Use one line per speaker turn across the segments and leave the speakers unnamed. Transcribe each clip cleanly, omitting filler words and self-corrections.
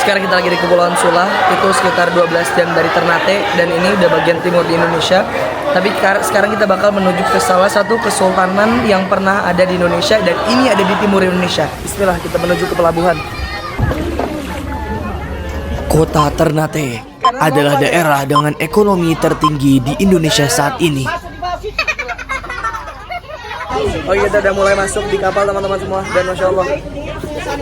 Sekarang kita lagi di Kepulauan Sula, itu sekitar 12 jam dari Ternate, dan ini udah bagian timur di Indonesia. Tapi sekarang kita bakal menuju ke salah satu kesultanan yang pernah ada di Indonesia, dan ini ada di timur Indonesia. Bismillah, kita menuju ke pelabuhan.
Kota Ternate adalah daerah dengan ekonomi tertinggi di Indonesia saat ini.
Oh, kita udah mulai masuk di kapal teman-teman semua, dan Masya Allah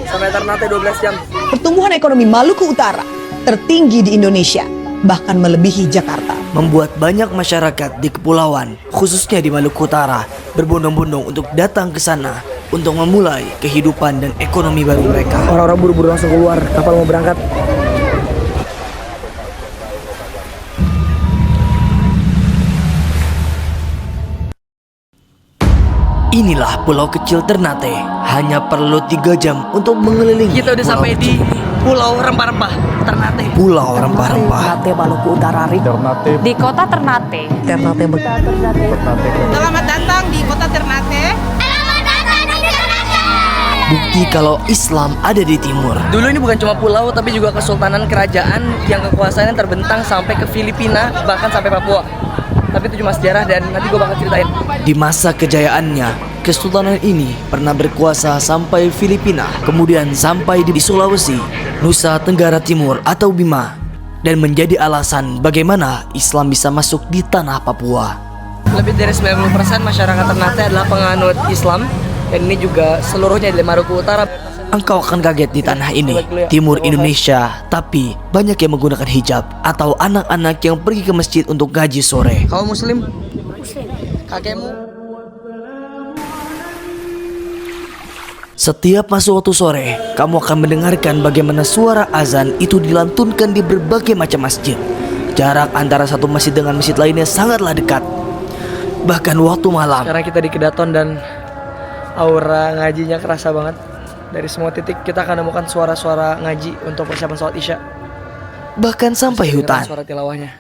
sampai Ternate 12 jam.
Pertumbuhan ekonomi Maluku Utara tertinggi di Indonesia, bahkan melebihi Jakarta.
Membuat banyak masyarakat di kepulauan, khususnya di Maluku Utara, berbondong-bondong untuk datang ke sana untuk memulai kehidupan dan ekonomi baru mereka.
Orang-orang buru-buru langsung keluar, kapal mau berangkat.
Inilah pulau kecil Ternate, hanya perlu 3 jam untuk mengelilingi.
Kita udah
pulau
sampai di
kecil ini.
Pulau Rempah-Rempah, Ternate.
Pulau Rempah-Rempah.
Ternate Maluku Utara.
Di kota Ternate.
Selamat datang di kota Ternate.
Bukti kalau Islam ada di timur.
Dulu ini bukan cuma pulau, tapi juga kesultanan kerajaan yang kekuasaannya terbentang sampai ke Filipina, bahkan sampai Papua. Tapi itu cuma sejarah, dan nanti gue bakal ceritain.
Di masa kejayaannya, kesultanan ini pernah berkuasa sampai Filipina, kemudian sampai di Sulawesi, Nusa Tenggara Timur atau Bima, dan menjadi alasan bagaimana Islam bisa masuk di tanah Papua.
Lebih dari 90% masyarakat Ternate adalah penganut Islam, dan ini juga seluruhnya dari Maluku Utara.
Engkau akan kaget di tanah ini, timur Indonesia, tapi banyak yang menggunakan hijab atau anak-anak yang pergi ke masjid untuk ngaji sore.
Kamu Muslim? Muslim. Kakekmu?
Setiap masuk waktu sore, kamu akan mendengarkan bagaimana suara azan itu dilantunkan di berbagai macam masjid. Jarak antara satu masjid dengan masjid lainnya sangatlah dekat. Bahkan waktu malam.
Sekarang kita di Kedaton, dan aura ngajinya kerasa banget. Dari semua titik kita akan menemukan suara-suara ngaji untuk persiapan sholat isya.
Bahkan sampai hutan.
Suara tilawahnya.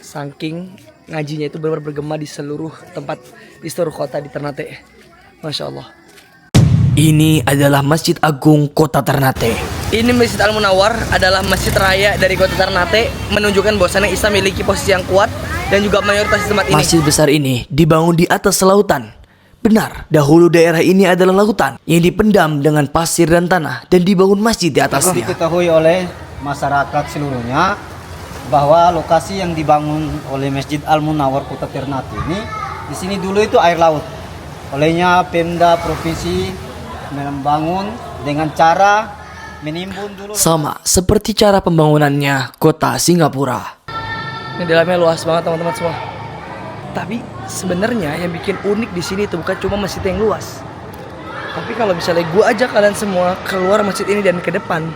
Saking ngajinya itu benar-benar bergema di seluruh tempat, di seluruh kota di Ternate. Masya Allah.
Ini adalah Masjid Agung Kota Ternate.
Ini Masjid Al-Munawwar adalah masjid raya dari kota Ternate, menunjukkan bahwasannya Islam memiliki posisi yang kuat dan juga mayoritas di tempat ini.
Masjid besar ini dibangun di atas lautan. Benar, dahulu daerah ini adalah lautan yang dipendam dengan pasir dan tanah dan dibangun masjid di atasnya.
Diketahui oleh masyarakat seluruhnya bahwa lokasi yang dibangun oleh Masjid Al-Munawwar Kota Ternate ini, di sini dulu itu air laut. Olehnya Pemda Provinsi membangun dengan cara menimbun dulu.
Sama seperti cara pembangunannya kota Singapura.
Ini dalamnya luas banget teman-teman semua. Tapi sebenarnya yang bikin unik di sini itu bukan cuma masjid yang luas. Tapi kalau misalnya gue ajak kalian semua keluar masjid ini dan ke depan,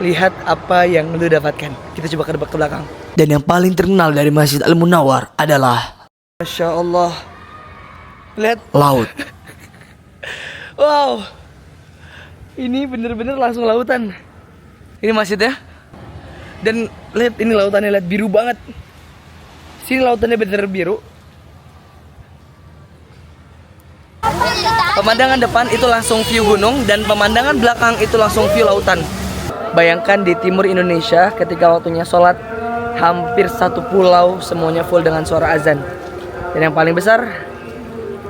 lihat apa yang lu dapatkan. Kita coba ke depan, ke belakang.
Dan yang paling terkenal dari Masjid Al-Munawwar adalah
Masya Allah. Lihat
laut.
Wow. Ini bener-bener langsung lautan. Ini masjidnya. Dan lihat ini lautannya, lihat biru banget. Sini lautannya bener biru. Pemandangan depan itu langsung view gunung, dan pemandangan belakang itu langsung view lautan. Bayangkan di timur Indonesia ketika waktunya sholat, hampir satu pulau semuanya full dengan suara azan. Dan yang paling besar,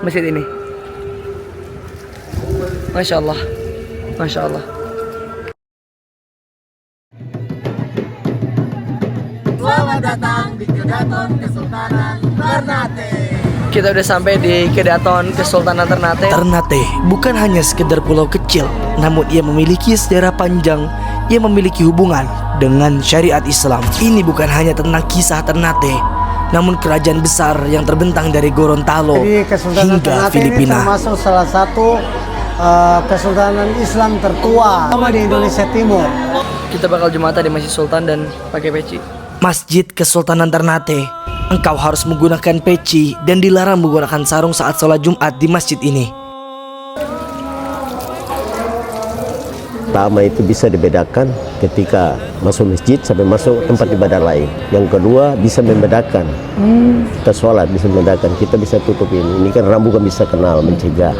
masjid ini. Masya Allah. Masya Allah.
Selamat datang di Kedaton Kesultanan Ternate.
Kita udah sampai di Kedaton Kesultanan Ternate.
Ternate bukan hanya sekedar pulau kecil, namun ia memiliki sejarah panjang yang memiliki hubungan dengan syariat Islam. Ini bukan hanya tentang kisah Ternate, namun kerajaan besar yang terbentang dari Gorontalo hingga Filipina.
Ini termasuk salah satu kesultanan Islam tertua di Indonesia Timur.
Kita bakal jumatan di Masjid Sultan dan pakai peci.
Masjid Kesultanan Ternate, engkau harus menggunakan peci dan dilarang menggunakan sarung saat sholat Jumat di masjid ini.
Pertama itu bisa dibedakan ketika masuk masjid sampai masuk tempat ibadah lain. Yang kedua bisa membedakan. Kita sholat bisa membedakan, kita bisa tutup ini. Ini kan rambu kan bisa kenal, mencegah.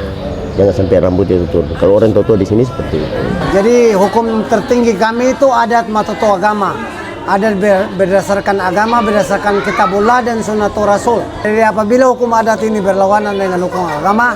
jangan sampai rambut itu turun. Kalau orang tua di sini seperti itu.
Jadi hukum tertinggi kami itu adat matoto agama. Adat berdasarkan agama, berdasarkan kitabullah dan sunnatul rasul. Jadi apabila hukum adat ini berlawanan dengan hukum agama,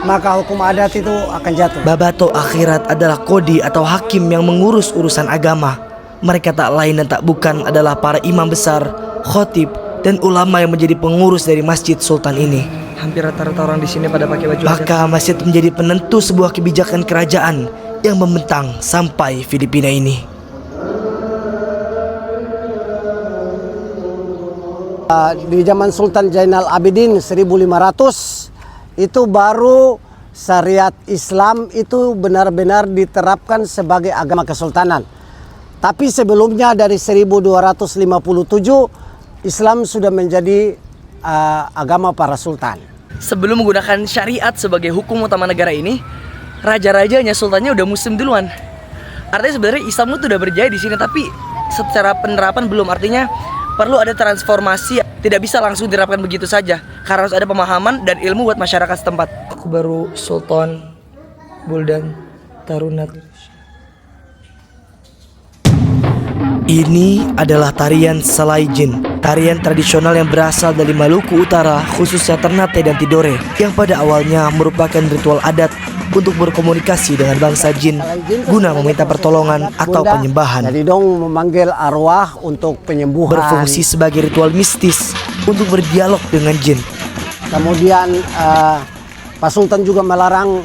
maka hukum adat itu akan jatuh.
Babato akhirat adalah kodi atau hakim yang mengurus urusan agama. Mereka tak lain dan tak bukan adalah para imam besar, khotib, dan ulama yang menjadi pengurus dari Masjid Sultan ini.
Hampir rata-rata orang di sini pada pakai baju adat.
Maka masjid menjadi penentu sebuah kebijakan kerajaan yang membentang sampai Filipina ini.
Di zaman Sultan Zainal Abidin 1500 itu baru syariat Islam itu benar-benar diterapkan sebagai agama kesultanan. Tapi sebelumnya dari 1257 Islam sudah menjadi agama para sultan.
Sebelum menggunakan syariat sebagai hukum utama negara ini, raja-rajanya, sultannya udah muslim duluan. Artinya sebenarnya Islam itu udah berjaya di sini, tapi secara penerapan belum. Artinya perlu ada transformasi, tidak bisa langsung diterapkan begitu saja, karena harus ada pemahaman dan ilmu buat masyarakat setempat. Aku baru Sultan Buldan Tarunat.
Ini adalah tarian Salaijin, tarian tradisional yang berasal dari Maluku Utara, khususnya Ternate dan Tidore, yang pada awalnya merupakan ritual adat untuk berkomunikasi dengan bangsa jin guna meminta pertolongan atau penyembahan.
Jadi dong memanggil arwah untuk penyembuhan.
Berfungsi sebagai ritual mistis untuk berdialog dengan jin.
Kemudian Pak Sultan juga melarang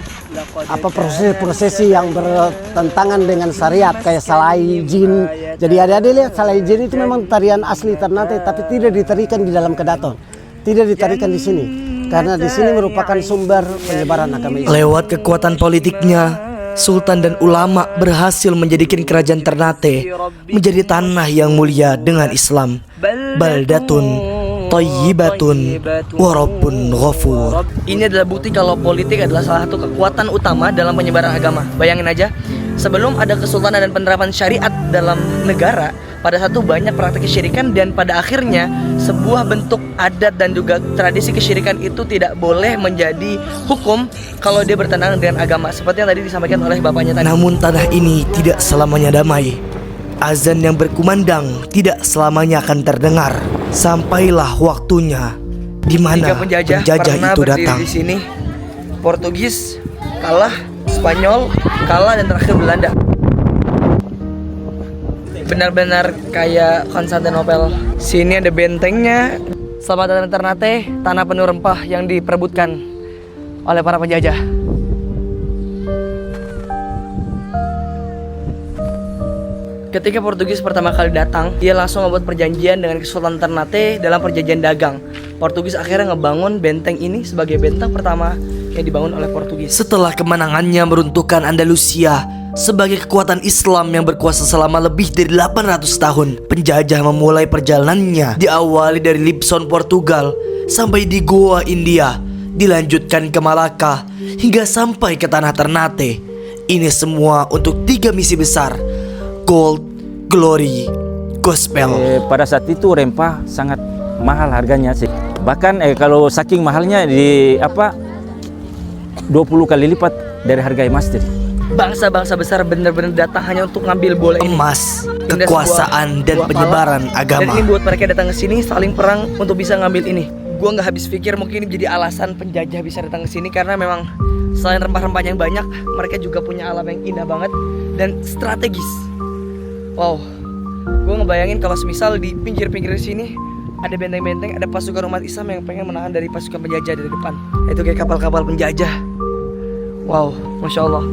prosesi yang bertentangan dengan syariat kayak Salaijin. Jadi ada lihat Salaijin itu memang tarian asli Ternate, tapi tidak ditarikan di dalam Kedaton, tidak ditarikan di sini karena di sini merupakan sumber penyebaran agama Islam.
Lewat kekuatan politiknya, Sultan dan ulama berhasil menjadikan kerajaan Ternate menjadi tanah yang mulia dengan Islam. Baldatun Thayyibatun Warabbun Ghafur.
Ini adalah bukti kalau politik adalah salah satu kekuatan utama dalam penyebaran agama. Bayangin aja, sebelum ada kesultanan dan penerapan syariat dalam negara, pada satu banyak praktik kesyirikan, dan pada akhirnya sebuah bentuk adat dan juga tradisi kesyirikan itu tidak boleh menjadi hukum kalau dia bertentangan dengan agama, seperti yang tadi disampaikan oleh bapaknya tadi.
Namun tanah ini tidak selamanya damai. Azan yang berkumandang tidak selamanya akan terdengar. Sampailah waktunya di mana penjajah
pernah
itu
berdiri
datang.
di sini. Portugis kalah, Spanyol kalah, dan terakhir Belanda. Benar-benar kayak Konstantinopel. Sini ada bentengnya. Selamat datang Ternate, tanah penuh rempah yang diperebutkan oleh para penjajah. Ketika Portugis pertama kali datang, dia langsung membuat perjanjian dengan Kesultanan Ternate dalam perjanjian dagang. Portugis akhirnya ngebangun benteng ini sebagai benteng pertama yang dibangun oleh Portugis.
Setelah kemenangannya meruntuhkan Andalusia sebagai kekuatan Islam yang berkuasa selama lebih dari 800 tahun, penjajah memulai perjalanannya diawali dari Lisbon, Portugal, sampai di Goa, India, dilanjutkan ke Malaka, hingga sampai ke tanah Ternate. Ini semua untuk 3 misi besar: Gold, Glory, Gospel.
Pada saat itu rempah sangat mahal harganya sih. Bahkan kalau saking mahalnya 20 kali lipat dari harga emas jadi.
Bangsa-bangsa besar benar-benar datang hanya untuk ngambil bola ini.
Emas, kekuasaan, dan penyebaran agama.
Dan ini buat mereka datang ke sini saling perang untuk bisa ngambil ini. Gua nggak habis pikir mungkin ini jadi alasan penjajah bisa datang ke sini, karena memang selain rempah-rempah yang banyak, mereka juga punya alam yang indah banget dan strategis. Wow, gue ngebayangin kalau semisal di pinggir-pinggir sini ada benteng-benteng, ada pasukan umat Islam yang pengen menahan dari pasukan penjajah dari depan. Itu kayak kapal-kapal penjajah. Wow, Masya Allah.